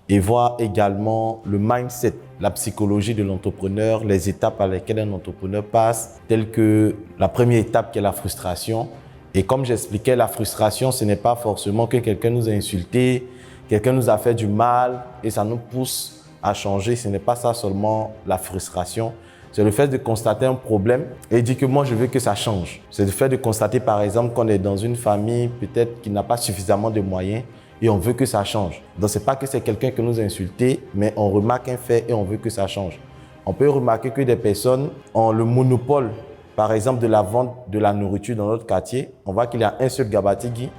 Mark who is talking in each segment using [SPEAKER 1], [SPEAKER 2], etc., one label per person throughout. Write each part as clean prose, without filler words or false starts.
[SPEAKER 1] et voir également le mindset, la psychologie de l'entrepreneur, les étapes par lesquelles un entrepreneur passe, telles que la première étape qui est la frustration. Et comme j'expliquais, la frustration, ce n'est pas forcément que quelqu'un nous a insultés, quelqu'un nous a fait du mal et ça nous pousse à changer. Ce n'est pas ça seulement la frustration. C'est le fait de constater un problème et dire que moi, je veux que ça change. C'est le fait de constater, par exemple, qu'on est dans une famille peut-être qui n'a pas suffisamment de moyens et on veut que ça change. Donc, ce n'est pas que c'est quelqu'un qui nous a insultés, mais on remarque un fait et on veut que ça change. On peut remarquer que des personnes ont le monopole, par exemple, de la vente de la nourriture dans notre quartier. On voit qu'il y a un seul Gabatigui.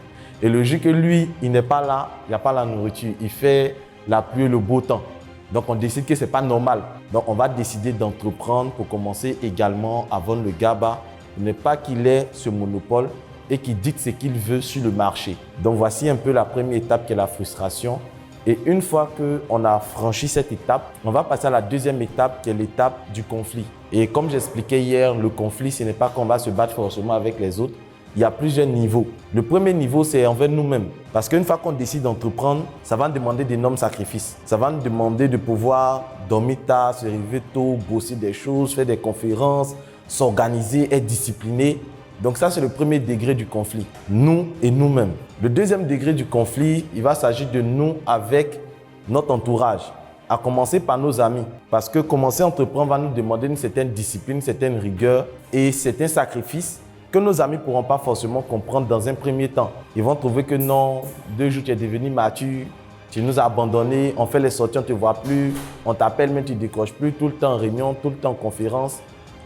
[SPEAKER 1] Et le jour que lui, il n'est pas là, il n'y a pas la nourriture. Il fait la pluie et le beau temps. Donc, on décide que ce n'est pas normal. Donc, on va décider d'entreprendre pour commencer également à vendre le GABA. Il n'est pas qu'il ait ce monopole et qu'il dicte ce qu'il veut sur le marché. Donc, voici un peu la première étape qui est la frustration. Et une fois qu'on a franchi cette étape, on va passer à la deuxième étape qui est l'étape du conflit. Et comme j'expliquais hier, le conflit, ce n'est pas qu'on va se battre forcément avec les autres. Il y a plusieurs niveaux. Le premier niveau, c'est envers nous-mêmes. Parce qu'une fois qu'on décide d'entreprendre, ça va nous demander d'énormes sacrifices. Ça va nous demander de pouvoir dormir tard, se réveiller tôt, bosser des choses, faire des conférences, s'organiser, être discipliné. Donc ça, c'est le premier degré du conflit. Nous et nous-mêmes. Le deuxième degré du conflit, il va s'agir de nous avec notre entourage. À commencer par nos amis. Parce que commencer à entreprendre va nous demander une certaine discipline, une certaine rigueur et certains sacrifices que nos amis ne pourront pas forcément comprendre dans un premier temps. Ils vont trouver que non, 2 jours tu es devenu mature, tu nous as abandonnés, on fait les sorties, on ne te voit plus, on t'appelle mais tu ne décroches plus, tout le temps en réunion, tout le temps en conférence.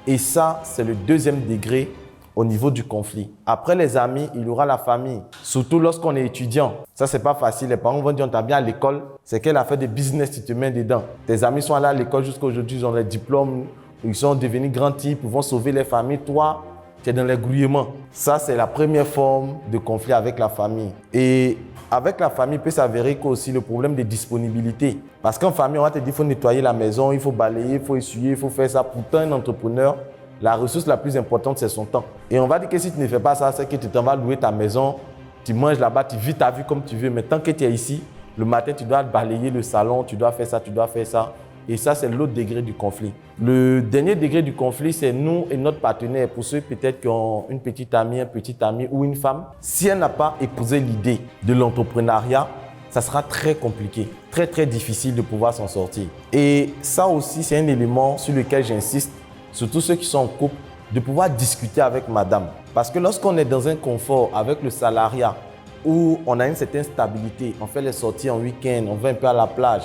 [SPEAKER 1] Et ça, c'est le deuxième degré au niveau du conflit. Après les amis, il y aura la famille. Surtout lorsqu'on est étudiant. Ça, c'est pas facile. Les parents vont dire, on t'a bien à l'école. C'est qu'elle a fait des business, tu te mets dedans. Tes amis sont allés à l'école jusqu'à aujourd'hui, ils ont les diplômes, ils sont devenus grands types, ils vont sauver les familles. Toi, tu es dans les grouillements. Ça, c'est la première forme de conflit avec la famille. Et avec la famille, il peut s'avérer qu'aussi le problème de disponibilité. Parce qu'en famille, on va te dire qu'il faut nettoyer la maison, il faut balayer, il faut essuyer, il faut faire ça. Pourtant, un entrepreneur, la ressource la plus importante, c'est son temps. Et on va dire que si tu ne fais pas ça, c'est que tu t'en vas louer ta maison, tu manges là-bas, tu vis ta vie comme tu veux. Mais tant que tu es ici, le matin, tu dois balayer le salon, tu dois faire ça, tu dois faire ça. Et ça, c'est l'autre degré du conflit. Le dernier degré du conflit, c'est nous et notre partenaire. Pour ceux peut-être qui ont une petite amie, un petit ami ou une femme, si elle n'a pas épousé l'idée de l'entrepreneuriat, ça sera très compliqué, très très difficile de pouvoir s'en sortir. Et ça aussi, c'est un élément sur lequel j'insiste, surtout ceux qui sont en couple, de pouvoir discuter avec madame. Parce que lorsqu'on est dans un confort avec le salariat, où on a une certaine stabilité, on fait les sorties en week-end, on va un peu à la plage,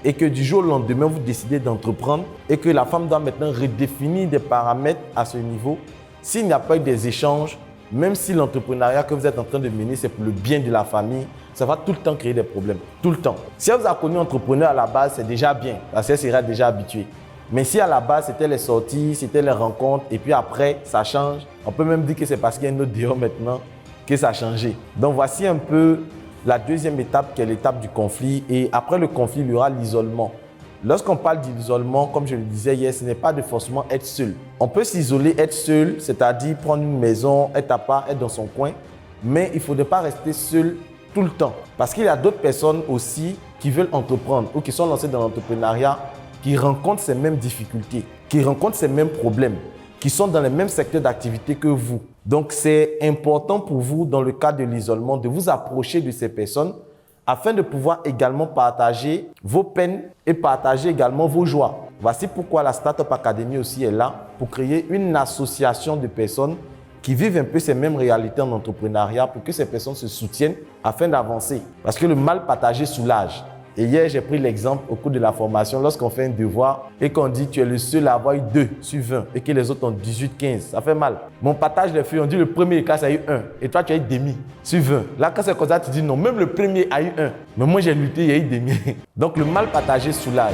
[SPEAKER 1] et que du jour au lendemain, vous décidez d'entreprendre et que la femme doit maintenant redéfinir des paramètres à ce niveau, s'il n'y a pas eu des échanges, même si l'entrepreneuriat que vous êtes en train de mener, c'est pour le bien de la famille, ça va tout le temps créer des problèmes, tout le temps. Si elle vous a connu entrepreneur à la base, c'est déjà bien, parce qu'elle sera déjà habituée. Mais si à la base, c'était les sorties, c'était les rencontres, et puis après, ça change, on peut même dire que c'est parce qu'il y a une autre dehors maintenant que ça a changé. Donc voici un peu la deuxième étape qui est l'étape du conflit. Et après le conflit, il y aura l'isolement. Lorsqu'on parle d'isolement, comme je le disais hier, ce n'est pas de forcément être seul. On peut s'isoler, être seul, c'est-à-dire prendre une maison, être à part, être dans son coin. Mais il ne faudrait pas rester seul tout le temps. Parce qu'il y a d'autres personnes aussi qui veulent entreprendre ou qui sont lancées dans l'entrepreneuriat, qui rencontrent ces mêmes difficultés, qui rencontrent ces mêmes problèmes, qui sont dans les mêmes secteurs d'activité que vous. Donc, c'est important pour vous, dans le cas de l'isolement, de vous approcher de ces personnes afin de pouvoir également partager vos peines et partager également vos joies. Voici pourquoi la Startup Academy aussi est là, pour créer une association de personnes qui vivent un peu ces mêmes réalités en entrepreneuriat pour que ces personnes se soutiennent afin d'avancer. Parce que le mal partagé soulage. Et hier, j'ai pris l'exemple au cours de la formation, lorsqu'on fait un devoir et qu'on dit tu es le seul à avoir eu 2 sur 20 et que les autres ont 18, 15, ça fait mal. Mon partage les feuilles, on dit le premier classe a eu 1 et toi tu as eu demi sur 20. Là, quand c'est comme ça, tu dis non, même le premier a eu 1. Mais moi, j'ai lutté, il y a eu demi. Donc, le mal partagé soulage.